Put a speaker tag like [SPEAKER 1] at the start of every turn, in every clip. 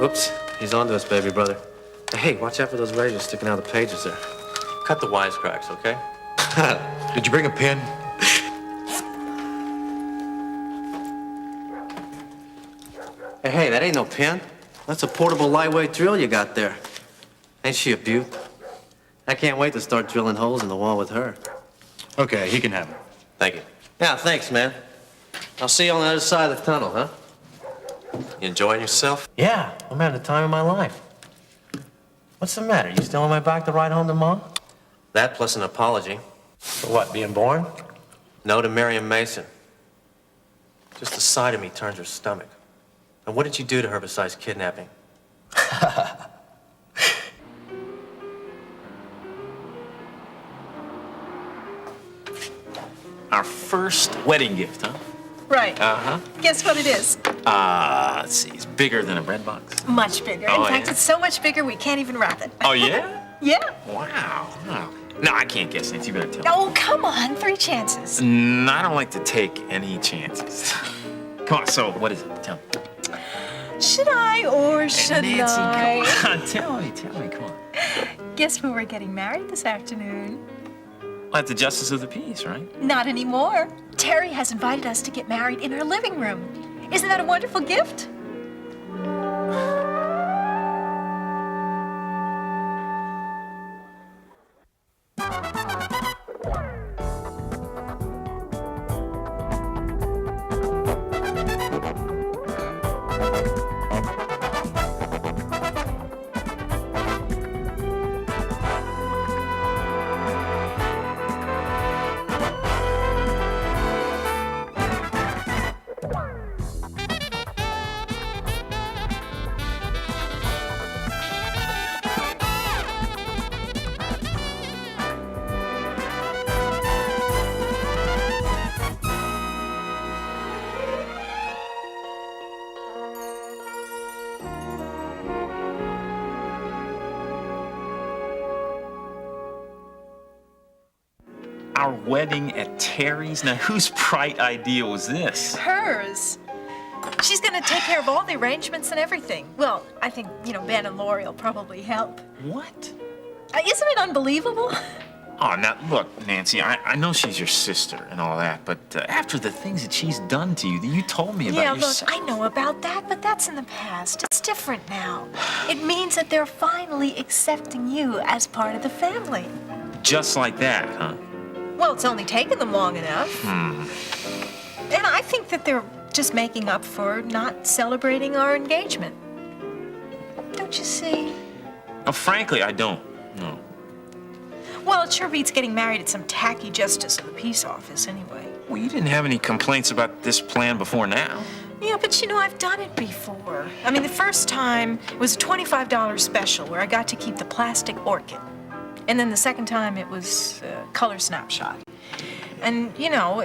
[SPEAKER 1] Oops, he's onto us, baby brother. Hey, watch out for those razors sticking out of the pages there. Cut the wisecracks, okay?
[SPEAKER 2] Did you bring a pen?
[SPEAKER 1] Hey, that ain't no pen. That's a portable lightweight drill you got there. Ain't she a beaut? I can't wait to start drilling holes in the wall with her.
[SPEAKER 2] Okay, he can have it.
[SPEAKER 1] Thank you. Yeah, thanks, man. I'll see you on the other side of the tunnel, huh? You enjoying yourself? Yeah, I'm having the time of my life. What's the matter? You still on my back to ride home to Mom? That plus an apology. For what, being born? No to Miriam Mason. Just the sight of me turns her stomach. And what did you do to her besides kidnapping?
[SPEAKER 3] Our first wedding gift, huh?
[SPEAKER 4] Right.
[SPEAKER 3] Uh-huh.
[SPEAKER 4] Guess what it is?
[SPEAKER 3] Let's see. It's bigger than a bread box.
[SPEAKER 4] Much bigger.
[SPEAKER 3] Oh,
[SPEAKER 4] In fact,
[SPEAKER 3] yeah?
[SPEAKER 4] it's so much bigger we can't even wrap it.
[SPEAKER 3] Oh, yeah?
[SPEAKER 4] Yeah.
[SPEAKER 3] Wow. No, I can't guess, Nancy. You better tell me.
[SPEAKER 4] Oh, come on. 3 chances.
[SPEAKER 3] I don't like to take any chances. Come on, so what is it? Tell me.
[SPEAKER 4] Should I or should
[SPEAKER 3] Nancy,
[SPEAKER 4] I?
[SPEAKER 3] come on. Tell me, come on.
[SPEAKER 4] Guess who we're getting married this afternoon?
[SPEAKER 3] Well, at the Justice of the Peace, right?
[SPEAKER 4] Not anymore. Terry has invited us to get married in her living room. Isn't that a wonderful gift?
[SPEAKER 3] Our wedding at Terry's? Now, whose bright idea was this?
[SPEAKER 4] Hers. She's gonna take care of all the arrangements and everything. Well, I think, Ben and Lori will probably help.
[SPEAKER 3] What?
[SPEAKER 4] Isn't it unbelievable?
[SPEAKER 3] Oh, now, look, Nancy, I know she's your sister and all that, but after the things that she's done to you, that you told me about
[SPEAKER 4] Yeah,
[SPEAKER 3] yourself.
[SPEAKER 4] look, I know about that, but that's in the past. It's different now. It means that they're finally accepting you as part of the family.
[SPEAKER 3] Just like that, huh?
[SPEAKER 4] Well, it's only taken them long enough. And I think that they're just making up for not celebrating our engagement. Don't you see?
[SPEAKER 3] Oh, frankly, I don't. No.
[SPEAKER 4] Well, it sure beats getting married at some tacky justice of the peace office anyway.
[SPEAKER 3] Well, you didn't have any complaints about this plan before now.
[SPEAKER 4] Yeah, but I've done it before. I mean, the first time it was a $25 special where I got to keep the plastic orchid. And then the second time it was a color snapshot. And, well,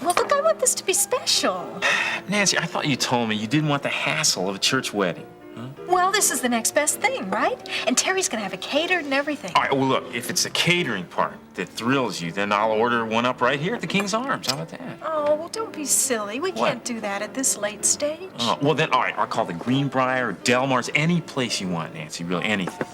[SPEAKER 4] look, I want this to be special.
[SPEAKER 3] Nancy, I thought you told me you didn't want the hassle of a church wedding. Huh?
[SPEAKER 4] Well, this is the next best thing, right? And Terry's gonna have it catered and everything.
[SPEAKER 3] All right, well, look, if it's the catering part that thrills you, then I'll order one up right here at the King's Arms. How about that?
[SPEAKER 4] Oh, well, don't be silly. We can't do that at this late stage.
[SPEAKER 3] Oh, well, then, all right, I'll call the Greenbrier or Delmar's, any place you want, Nancy, really, anything.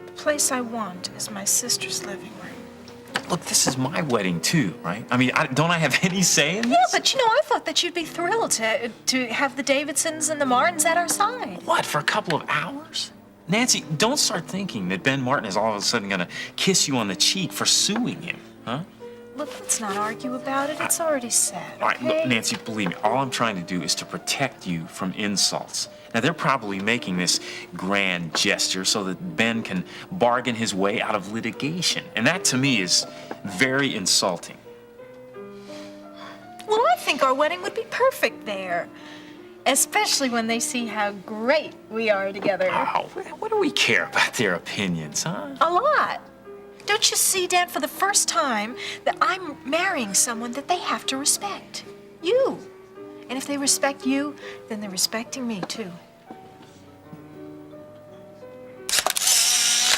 [SPEAKER 4] The place I want is my sister's living room.
[SPEAKER 3] Look, this is my wedding, too, right? I mean, don't I have any say in this?
[SPEAKER 4] Yeah, but I thought that you'd be thrilled to have the Davidsons and the Martins at our side.
[SPEAKER 3] What, for a couple of hours? Nancy, don't start thinking that Ben Martin is all of a sudden gonna kiss you on the cheek for suing him, huh?
[SPEAKER 4] Look, let's not argue about it. It's already said,
[SPEAKER 3] All right,
[SPEAKER 4] okay?
[SPEAKER 3] look, Nancy, believe me, all I'm trying to do is to protect you from insults. Now, they're probably making this grand gesture so that Ben can bargain his way out of litigation. And that, to me, is very insulting.
[SPEAKER 4] Well, I think our wedding would be perfect there. Especially when they see how great we are together.
[SPEAKER 3] Oh, what do we care about their opinions, huh?
[SPEAKER 4] A lot. Don't you see, Dan, for the first time, that I'm marrying someone that they have to respect? You. And if they respect you, then they're respecting me, too.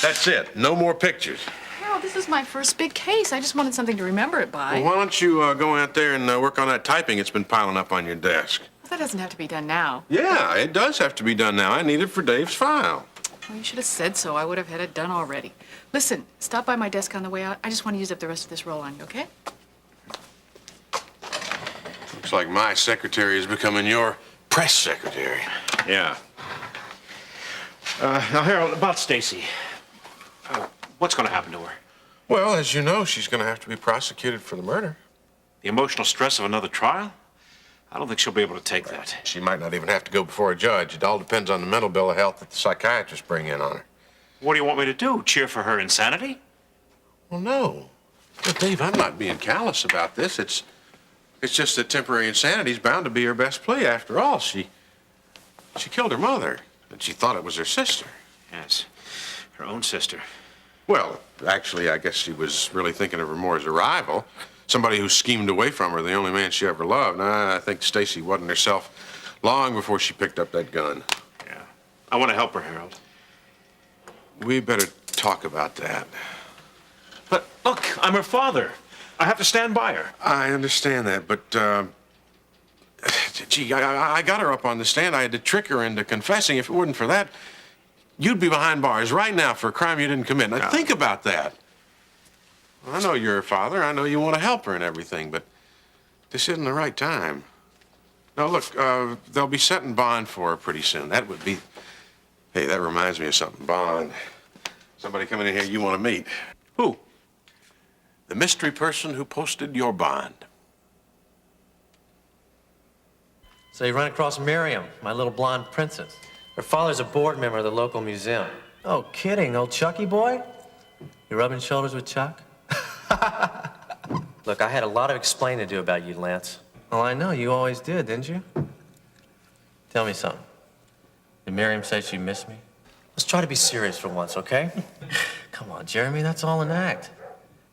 [SPEAKER 2] That's it. No more pictures.
[SPEAKER 5] Harold, this is my first big case. I just wanted something to remember it by.
[SPEAKER 2] Well, why don't you go out there and work on that typing that's been piling up on your desk?
[SPEAKER 5] I thought doesn't have to be done now.
[SPEAKER 2] Yeah, it does have to be done now. I need it for Dave's file.
[SPEAKER 5] Well, you should have said so. I would have had it done already. Listen, stop by my desk on the way out. I just want to use up the rest of this roll on you, okay?
[SPEAKER 2] Looks like my secretary is becoming your press secretary.
[SPEAKER 6] Yeah. Now, Harold, about Stacy. What's going to happen to her?
[SPEAKER 2] Well, as you know, she's going to have to be prosecuted for the murder.
[SPEAKER 6] The emotional stress of another trial? I don't think she'll be able to take that.
[SPEAKER 2] She might not even have to go before a judge. It all depends on the mental bill of health that the psychiatrists bring in on her.
[SPEAKER 6] What do you want me to do? Cheer for her insanity?
[SPEAKER 2] Well, no. Well, Dave, I'm not being callous about this. It's just that temporary insanity is bound to be her best plea. After all, she killed her mother, and she thought it was her sister.
[SPEAKER 6] Yes. Her own sister.
[SPEAKER 2] Well, actually, I guess she was really thinking of her more as a rival. Somebody who schemed away from her, the only man she ever loved. Now, I think Stacy wasn't herself long before she picked up that gun.
[SPEAKER 6] Yeah. I want to help her, Harold.
[SPEAKER 2] We better talk about that.
[SPEAKER 6] But look, I'm her father. I have to stand by her.
[SPEAKER 2] I understand that, but, gee, I got her up on the stand. I had to trick her into confessing. If it wasn't for that, you'd be behind bars right now for a crime you didn't commit. Now, think about that. I know you're her father. I know you want to help her and everything, but this isn't the right time. Now, look, they'll be setting bond for her pretty soon. That would be... Hey, that reminds me of something. Bond. Somebody coming in here you want to meet.
[SPEAKER 6] Who?
[SPEAKER 2] The mystery person who posted your bond.
[SPEAKER 1] So you run across Miriam, my little blonde princess. Her father's a board member of the local museum. Oh, kidding, old Chucky boy? You rubbing shoulders with Chuck? Look, I had a lot of explaining to do about you, Lance. Well, I know, you always did, didn't you? Tell me something. Did Miriam say she missed me? Let's try to be serious for once, okay? Come on, Jeremy, that's all an act.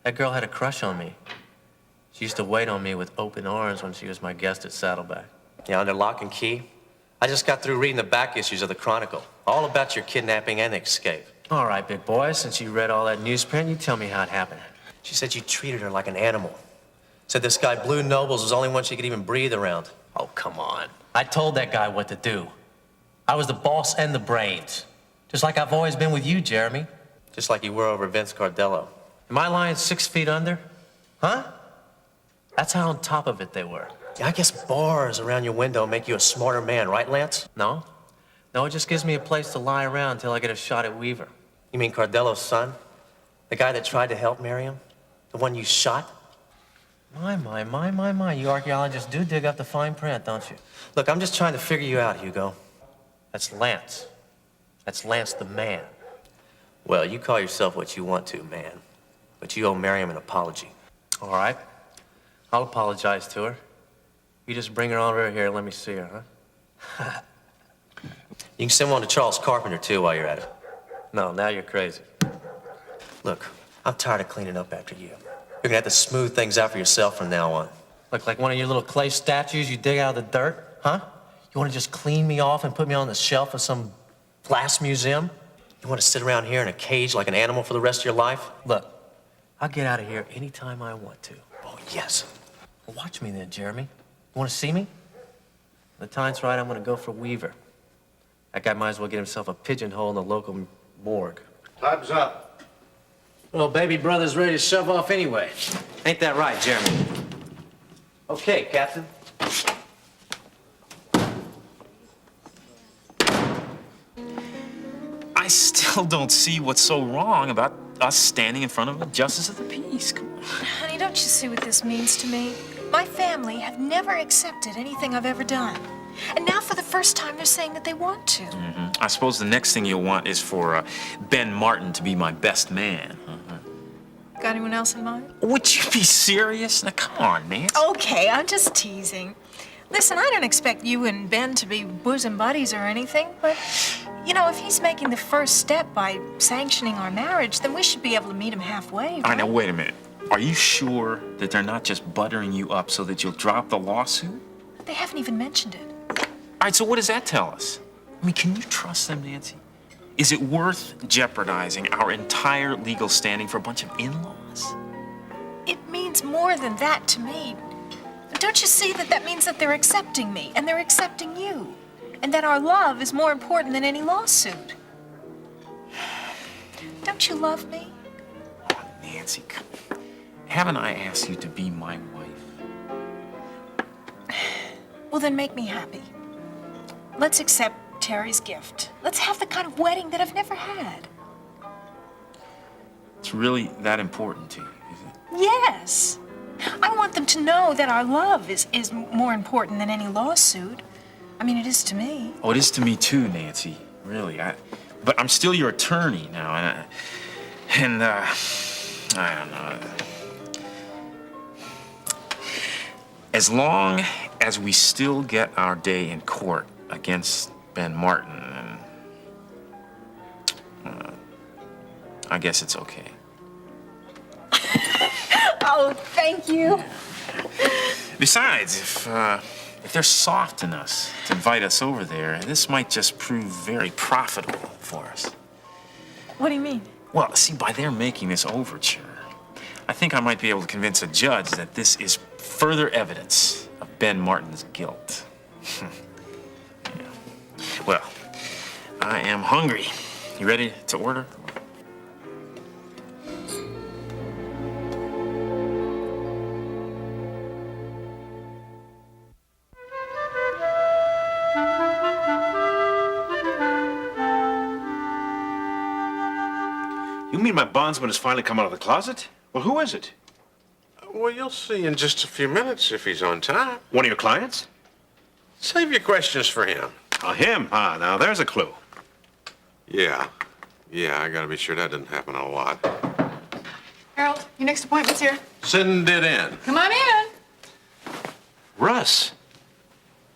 [SPEAKER 1] That girl had a crush on me. She used to wait on me with open arms when she was my guest at Saddleback. Yeah, under lock and key. I just got through reading the back issues of the Chronicle, all about your kidnapping and escape. All right, big boy, since you read all that newsprint, you tell me how it happened. She said you treated her like an animal. Said this guy, Blue Nobles, was the only one she could even breathe around. Oh, come on. I told that guy what to do. I was the boss and the brains. Just like I've always been with you, Jeremy. Just like you were over Vince Cardello. Am I lying 6 feet under? Huh? That's how on top of it they were. Yeah, I guess bars around your window make you a smarter man, right, Lance? No. No, it just gives me a place to lie around until I get a shot at Weaver. You mean Cardello's son? The guy that tried to help Miriam? The one you shot? My. You archaeologists do dig up the fine print, don't you? Look, I'm just trying to figure you out, Hugo. That's Lance. That's Lance the man. Well, you call yourself what you want to, man. But you owe Miriam an apology. All right. I'll apologize to her. You just bring her on over here and let me see her, huh? You can send one to Charles Carpenter, too, while you're at it. No, now you're crazy. Look, I'm tired of cleaning up after you. You're gonna have to smooth things out for yourself from now on. Look like one of your little clay statues you dig out of the dirt, huh? You wanna just clean me off and put me on the shelf of some glass museum? You wanna sit around here in a cage like an animal for the rest of your life? Look, I'll get out of here anytime I want to. Oh, yes. Well, watch me then, Jeremy. You wanna see me? When the time's right, I'm gonna go for Weaver. That guy might as well get himself a pigeonhole in the local morgue.
[SPEAKER 2] Time's up.
[SPEAKER 1] Well, baby brother's ready to shove off anyway. Ain't that right, Jeremy? Okay, Captain.
[SPEAKER 3] I still don't see what's so wrong about us standing in front of a justice of the peace. Come on.
[SPEAKER 4] Honey, don't you see what this means to me? My family have never accepted anything I've ever done. And now for the first time, they're saying that they want to.
[SPEAKER 3] I suppose the next thing you'll want is for Ben Martin to be my best man.
[SPEAKER 4] Got anyone else in mind?
[SPEAKER 3] Would you be serious? Now, come on, Nancy.
[SPEAKER 4] Okay, I'm just teasing. Listen, I don't expect you and Ben to be bosom buddies or anything, but, you know, if he's making the first step by sanctioning our marriage, then we should be able to meet him halfway, right?
[SPEAKER 3] All right, now, wait a minute. Are you sure that they're not just buttering you up so that you'll drop the lawsuit?
[SPEAKER 4] They haven't even mentioned it.
[SPEAKER 3] All right, so what does that tell us? I mean, can you trust them, Nancy? Is it worth jeopardizing our entire legal standing for a bunch of in-laws?
[SPEAKER 4] It means more than that to me. But don't you see that that means that they're accepting me and they're accepting you? And that our love is more important than any lawsuit. Don't you love me?
[SPEAKER 3] Nancy, haven't I asked you to be my wife?
[SPEAKER 4] Well, then make me happy. Let's accept Terry's gift. Let's have the kind of wedding that I've never had.
[SPEAKER 3] It's really that important to you, is it?
[SPEAKER 4] Yes. I want them to know that our love is more important than any lawsuit. I mean, it is to me.
[SPEAKER 3] Oh, it is to me too, Nancy. Really. But I'm still your attorney now, and I don't know. As long as we still get our day in court against Ben Martin, and I guess it's okay.
[SPEAKER 4] Oh, thank you.
[SPEAKER 3] Besides, if they're softing us to invite us over there, this might just prove very profitable for us.
[SPEAKER 4] What do you mean?
[SPEAKER 3] Well, see, by their making this overture, I think I might be able to convince a judge that this is further evidence of Ben Martin's guilt. Yeah. Well, I am hungry. You ready to order?
[SPEAKER 6] You mean my bondsman has finally come out of the closet? Well, who is it?
[SPEAKER 2] Well, you'll see in just a few minutes if he's on time.
[SPEAKER 6] One of your clients?
[SPEAKER 2] Save your questions for him.
[SPEAKER 6] Oh, him? Ah, now there's a clue.
[SPEAKER 2] Yeah. Yeah, I gotta be sure that doesn't happen a lot.
[SPEAKER 5] Harold, your next appointment's here.
[SPEAKER 2] Send it in.
[SPEAKER 5] Come on in.
[SPEAKER 6] Russ.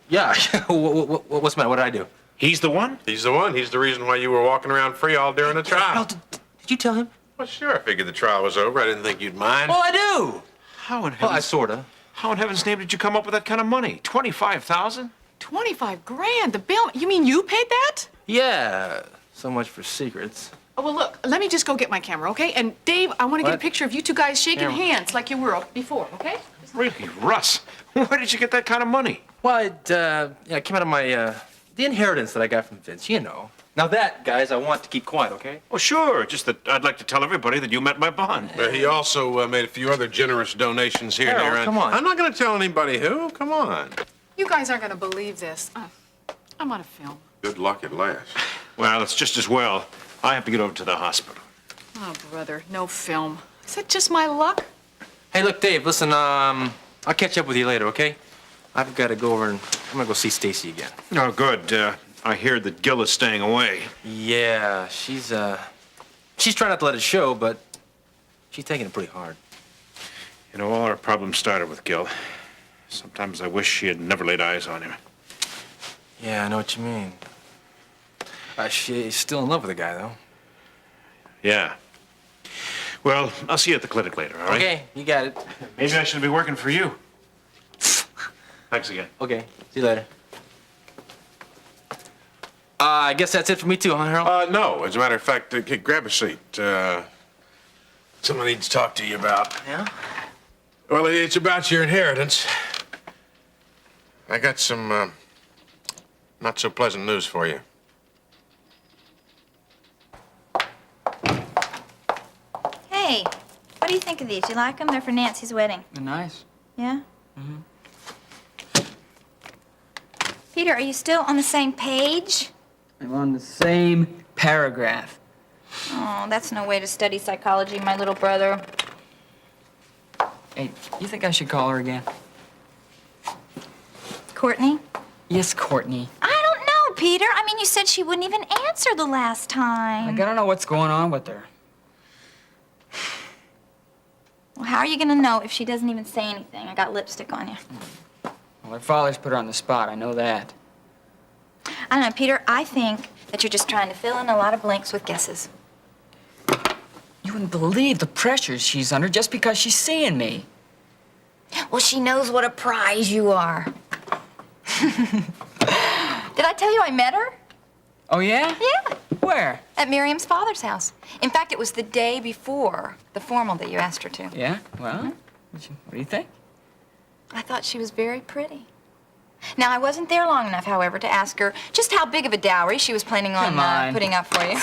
[SPEAKER 1] Yeah, what's the matter? What did I do?
[SPEAKER 6] He's the one?
[SPEAKER 2] He's the one. He's the reason why you were walking around free all during the trial.
[SPEAKER 1] Did you tell him?
[SPEAKER 2] Well, sure. I figured the trial was over. I didn't think you'd mind.
[SPEAKER 1] Oh, I do.
[SPEAKER 6] How in
[SPEAKER 1] Well,
[SPEAKER 6] heaven's...
[SPEAKER 1] I sorta.
[SPEAKER 6] How in heaven's name did you come up with that kind of money? 25,000?
[SPEAKER 5] 25 grand. The bill. You mean you paid that?
[SPEAKER 1] Yeah, so much for secrets.
[SPEAKER 5] Oh, well, look, let me just go get my camera, okay? And Dave, I want to get a
[SPEAKER 1] What?
[SPEAKER 5] picture of you two guys shaking
[SPEAKER 1] Camera.
[SPEAKER 5] hands like you were before, okay?
[SPEAKER 6] Really, Russ? Where did you get that kind of money?
[SPEAKER 1] Well, it came out of my, the inheritance that I got from Vince, you know. Now that, guys, I want to keep quiet, okay?
[SPEAKER 6] Oh, sure. Just that I'd like to tell everybody that you met my bond.
[SPEAKER 2] He also made a few other generous donations here and
[SPEAKER 1] Harold,
[SPEAKER 2] there.
[SPEAKER 1] come on.
[SPEAKER 2] I'm not going to tell anybody who. Come on.
[SPEAKER 5] You guys aren't going to believe this. I'm on a film.
[SPEAKER 2] Good luck at last.
[SPEAKER 6] Well, it's just as well. I have to get over to the hospital.
[SPEAKER 5] Oh, brother, no film. Is that just my luck?
[SPEAKER 1] Hey, look, Dave, listen, I'll catch up with you later, okay? I've got to go over and I'm gonna go see Stacy again.
[SPEAKER 6] Oh, good. I hear that Gil is staying away.
[SPEAKER 1] Yeah, she's trying not to let it show, but she's taking it pretty hard.
[SPEAKER 6] You know, all our problems started with Gil. Sometimes I wish she had never laid eyes on him.
[SPEAKER 1] Yeah, I know what you mean. She's still in love with the guy, though.
[SPEAKER 6] Yeah. Well, I'll see you at the clinic later, all right?
[SPEAKER 1] Okay, you got it.
[SPEAKER 6] Maybe I should be working for you. Thanks again.
[SPEAKER 1] Okay, see you later. I guess that's it for me too, huh, Harold?
[SPEAKER 2] No. As a matter of fact, grab a seat. Something I need to talk to you about.
[SPEAKER 1] Yeah?
[SPEAKER 2] Well, it's about your inheritance. I got some not so pleasant news for you.
[SPEAKER 7] Hey, what do you think of these? You like them? They're for Nancy's wedding.
[SPEAKER 8] They're nice.
[SPEAKER 7] Yeah? Mm-hmm. Peter, are you still on the same page?
[SPEAKER 8] I'm on the same paragraph.
[SPEAKER 7] Oh, that's no way to study psychology, my little brother.
[SPEAKER 8] Hey, you think I should call her again?
[SPEAKER 7] Courtney?
[SPEAKER 8] Yes, Courtney.
[SPEAKER 7] I don't know, Peter. I mean, you said she wouldn't even answer the last time.
[SPEAKER 8] I gotta know what's going on with her.
[SPEAKER 7] Well, how are you gonna know if she doesn't even say anything? I got lipstick on you.
[SPEAKER 8] Well, her father's put her on the spot. I know that.
[SPEAKER 7] I don't know, Peter. I think that you're just trying to fill in a lot of blanks with guesses.
[SPEAKER 8] You wouldn't believe the pressure she's under just because she's seeing me.
[SPEAKER 7] Well, she knows what a prize you are. Did I tell you I met her?
[SPEAKER 8] Oh, yeah?
[SPEAKER 7] Yeah.
[SPEAKER 8] Where?
[SPEAKER 7] At Miriam's father's house. In fact, it was the day before the formal that you asked her to.
[SPEAKER 8] Yeah? Well, what do you think?
[SPEAKER 7] I thought she was very pretty. Now, I wasn't there long enough, however, to ask her just how big of a dowry she was planning on
[SPEAKER 8] Come on.
[SPEAKER 7] putting up for you.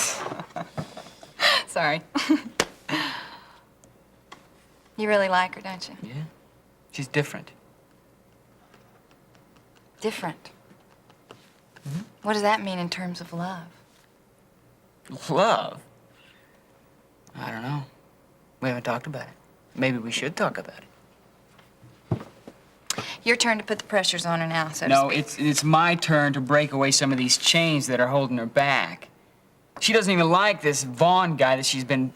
[SPEAKER 7] Sorry. You really like her, don't you?
[SPEAKER 8] Yeah. She's different.
[SPEAKER 7] Different. What does that mean in terms of love?
[SPEAKER 8] Love? I don't know. We haven't talked about it. Maybe we should talk about it.
[SPEAKER 7] Your turn to put the pressures on her now, so to
[SPEAKER 8] No,
[SPEAKER 7] speak.
[SPEAKER 8] it's my turn to break away some of these chains that are holding her back. She doesn't even like this Vaughn guy that she's been,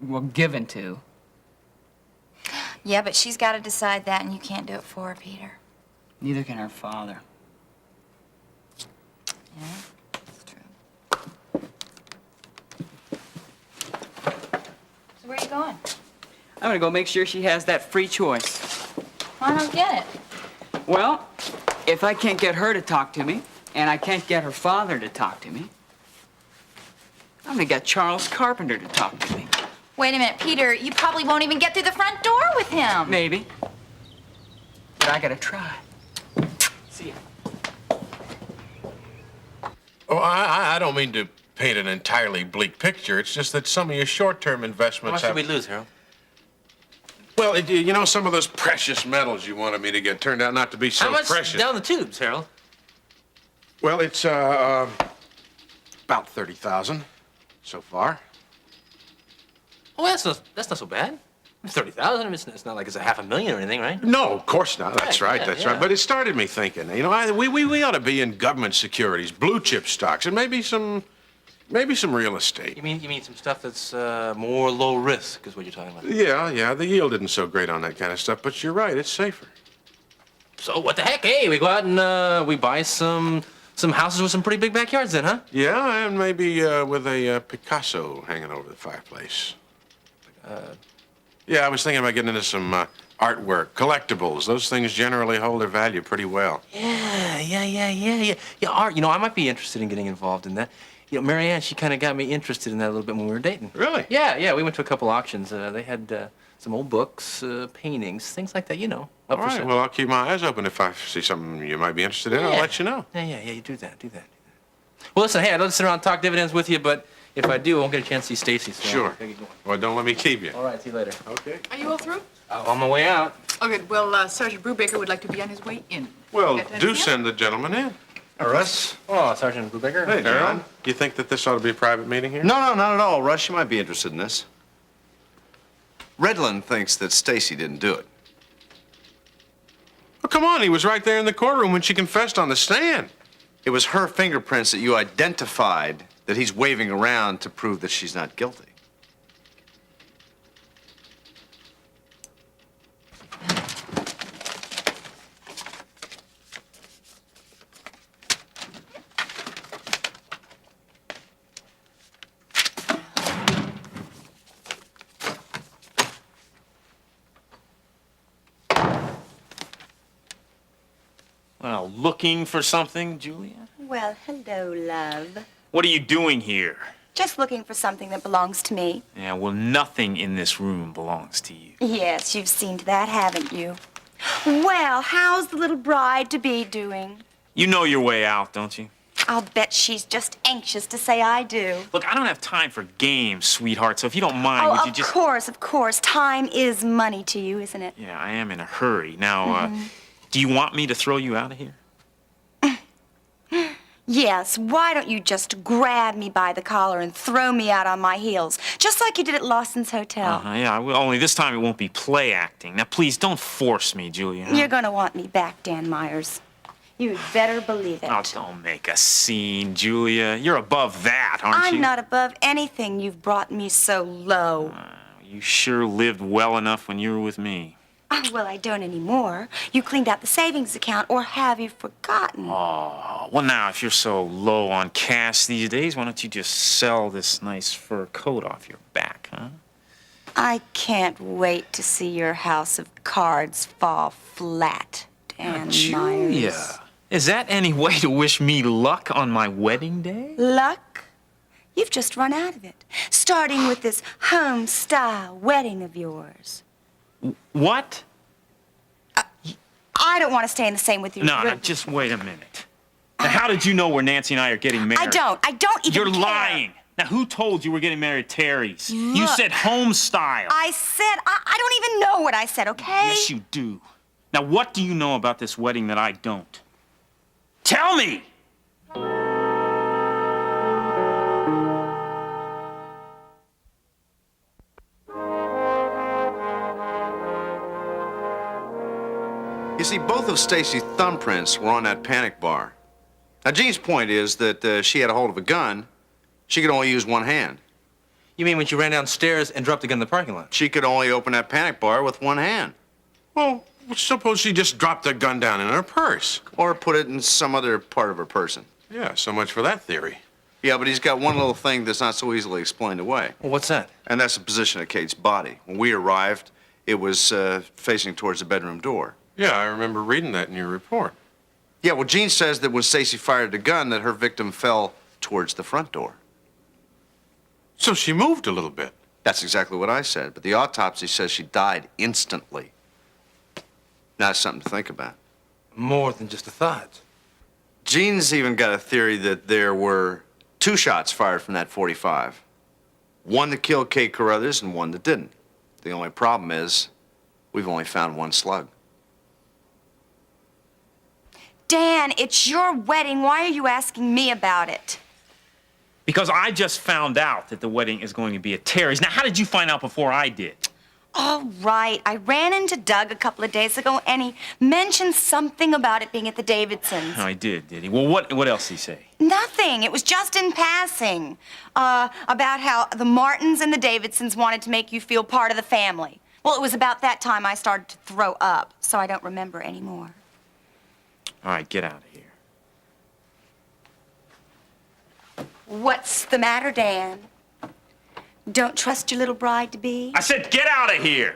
[SPEAKER 8] well, given to.
[SPEAKER 7] Yeah, but she's got to decide that, and you can't do it for her, Peter.
[SPEAKER 8] Neither can her father.
[SPEAKER 7] Yeah, that's true. So where are you going?
[SPEAKER 8] I'm gonna go make sure she has that free choice.
[SPEAKER 7] I don't get it.
[SPEAKER 8] Well, if I can't get her to talk to me, and I can't get her father to talk to me, I'm gonna get Charles Carpenter to talk to me.
[SPEAKER 7] Wait a minute, Peter, you probably won't even get through the front door with him.
[SPEAKER 8] Maybe. But I gotta try. See ya.
[SPEAKER 2] Oh, I don't mean to paint an entirely bleak picture. It's just that some of your short-term
[SPEAKER 1] How
[SPEAKER 2] investments
[SPEAKER 1] much
[SPEAKER 2] have...
[SPEAKER 1] did we lose, Harold?
[SPEAKER 2] Well, you know, some of those precious metals you wanted me to get turned out not to be so
[SPEAKER 1] How much
[SPEAKER 2] precious.
[SPEAKER 1] down the tubes, Harold?
[SPEAKER 2] Well, it's about 30,000 so far.
[SPEAKER 1] Oh, that's not so bad. 30,000. I mean, it's not like it's a $500,000 or anything, right?
[SPEAKER 2] No, of course not. That's
[SPEAKER 1] Right,
[SPEAKER 2] right.
[SPEAKER 1] yeah,
[SPEAKER 2] That's
[SPEAKER 1] yeah.
[SPEAKER 2] right. But it started me thinking. You know, we ought to be in government securities, blue chip stocks, and maybe some real estate.
[SPEAKER 1] You mean some stuff that's more low risk is what you're talking about?
[SPEAKER 2] Yeah. The yield isn't so great on that kind of stuff, but you're right. It's safer.
[SPEAKER 1] So what the heck? Hey, we go out and we buy some houses with some pretty big backyards, then, huh?
[SPEAKER 2] Yeah, and maybe with a Picasso hanging over the fireplace. Yeah, I was thinking about getting into some artwork, collectibles. Those things generally hold their value pretty well.
[SPEAKER 1] Yeah, art. You know, I might be interested in getting involved in that. You know, Mary Ann, she kind of got me interested in that a little bit when we were dating.
[SPEAKER 2] Really?
[SPEAKER 1] Yeah. We went to a couple auctions. They had some old books, paintings, things like that. You know.
[SPEAKER 2] All right. Well, I'll keep my eyes open. If I see something you might be interested in, I'll let you know.
[SPEAKER 1] Yeah. You do that. Well, listen. Hey, I'd love to sit around and talk dividends with you, but if I do, I won't get a chance to see Stacy. So
[SPEAKER 2] Sure.
[SPEAKER 1] I'll get going.
[SPEAKER 2] Well, don't let me keep you.
[SPEAKER 1] All right. See you later.
[SPEAKER 2] Okay.
[SPEAKER 5] Are you all through?
[SPEAKER 1] On my way out.
[SPEAKER 5] Oh, good. Well, Sergeant Brubaker would like to be on his way in.
[SPEAKER 2] Well,
[SPEAKER 5] Got that
[SPEAKER 2] do
[SPEAKER 5] in?
[SPEAKER 2] send the gentleman in.
[SPEAKER 9] Russ?
[SPEAKER 1] Oh, Sergeant Brubaker.
[SPEAKER 2] Hey, John. Do you think that this ought to be a private meeting here?
[SPEAKER 9] No, not at all. Russ, you might be interested in this. Redland thinks that Stacy didn't do it.
[SPEAKER 2] Oh, come on. He was right there in the courtroom when she confessed on the stand.
[SPEAKER 9] It was her fingerprints that you identified that he's waving around to prove that she's not guilty.
[SPEAKER 3] Well, looking for something, Julia?
[SPEAKER 10] Well, hello, love.
[SPEAKER 3] What are you doing here?
[SPEAKER 10] Just looking for something that belongs to me.
[SPEAKER 3] Yeah, well, nothing in this room belongs to you.
[SPEAKER 10] Yes, you've seen to that, haven't you? Well, how's the little bride-to-be doing?
[SPEAKER 3] You know your way out, don't you?
[SPEAKER 10] I'll bet she's just anxious to say I do.
[SPEAKER 3] Look, I don't have time for games, sweetheart, so if you don't mind, would you just...
[SPEAKER 10] Of course. Time is money to you, isn't it?
[SPEAKER 3] Yeah, I am in a hurry. Now, do you want me to throw you out of here?
[SPEAKER 10] Yes, why don't you just grab me by the collar and throw me out on my heels, just like you did at Lawson's Hotel?
[SPEAKER 3] Yeah, I will, only this time it won't be play acting. Now, please don't force me, Julia. Huh?
[SPEAKER 10] You're gonna want me back, Dan Myers. You'd better believe it.
[SPEAKER 3] Oh, don't make a scene, Julia. You're above that, aren't you?
[SPEAKER 10] I'm not above anything. You've brought me so low.
[SPEAKER 3] You sure lived well enough when you were with me.
[SPEAKER 10] Oh, well, I don't anymore. You cleaned out the savings account, or have you forgotten?
[SPEAKER 3] Oh, well, now, if you're so low on cash these days, why don't you just sell this nice fur coat off your back, huh?
[SPEAKER 10] I can't wait to see your house of cards fall flat, Dan
[SPEAKER 3] Julia,
[SPEAKER 10] Myers.
[SPEAKER 3] is that any way to wish me luck on my wedding day?
[SPEAKER 10] Luck? You've just run out of it, starting with this home-style wedding of yours.
[SPEAKER 3] What?
[SPEAKER 10] I don't want to stay in the same with you.
[SPEAKER 3] No, just wait a minute. Now, how did you know where Nancy and I are getting married?
[SPEAKER 10] I don't even
[SPEAKER 3] You're
[SPEAKER 10] care.
[SPEAKER 3] lying. Now, who told you we're getting married at Terry's? You
[SPEAKER 10] Look,
[SPEAKER 3] said home style.
[SPEAKER 10] I said, I don't even know what I said, okay?
[SPEAKER 3] Yes, you do. Now, what do you know about this wedding that I don't? Tell me!
[SPEAKER 9] You see, both of Stacy's thumbprints were on that panic bar. Now, Jean's point is that she had a hold of a gun. She could only use one hand.
[SPEAKER 1] You mean when she ran downstairs and dropped the gun in the parking lot?
[SPEAKER 9] She could only open that panic bar with one hand.
[SPEAKER 2] Well, suppose she just dropped the gun down in her purse.
[SPEAKER 9] Or put it in some other part of her person.
[SPEAKER 2] Yeah, so much for that theory.
[SPEAKER 9] Yeah, but he's got one little thing that's not so easily explained away.
[SPEAKER 1] Well, what's that?
[SPEAKER 9] And that's the position of Kate's body. When we arrived, it was facing towards the bedroom door.
[SPEAKER 2] Yeah, I remember reading that in your report.
[SPEAKER 9] Yeah, well, Jean says that when Stacy fired the gun, that her victim fell towards the front door.
[SPEAKER 2] So she moved a little bit.
[SPEAKER 9] That's exactly what I said, but the autopsy says she died instantly. Now, that's something to think about.
[SPEAKER 1] More than just a thought.
[SPEAKER 9] Jean's even got a theory that there were 2 shots fired from that .45. One that killed Kate Carruthers and one that didn't. The only problem is we've only found 1 slug.
[SPEAKER 10] Dan, it's your wedding. Why are you asking me about it?
[SPEAKER 3] Because I just found out that the wedding is going to be at Terry's. Now, how did you find out before I did?
[SPEAKER 10] All right. I ran into Doug a couple of days ago, and he mentioned something about it being at the Davidsons.
[SPEAKER 3] Oh, I did he? Well, what else did he say?
[SPEAKER 10] Nothing. It was just in passing. About how the Martins and the Davidsons wanted to make you feel part of the family. Well, it was about that time I started to throw up, so I don't remember anymore.
[SPEAKER 3] All right, get out of here.
[SPEAKER 10] What's the matter, Dan? Don't trust your little bride-to-be?
[SPEAKER 3] I said get out of here!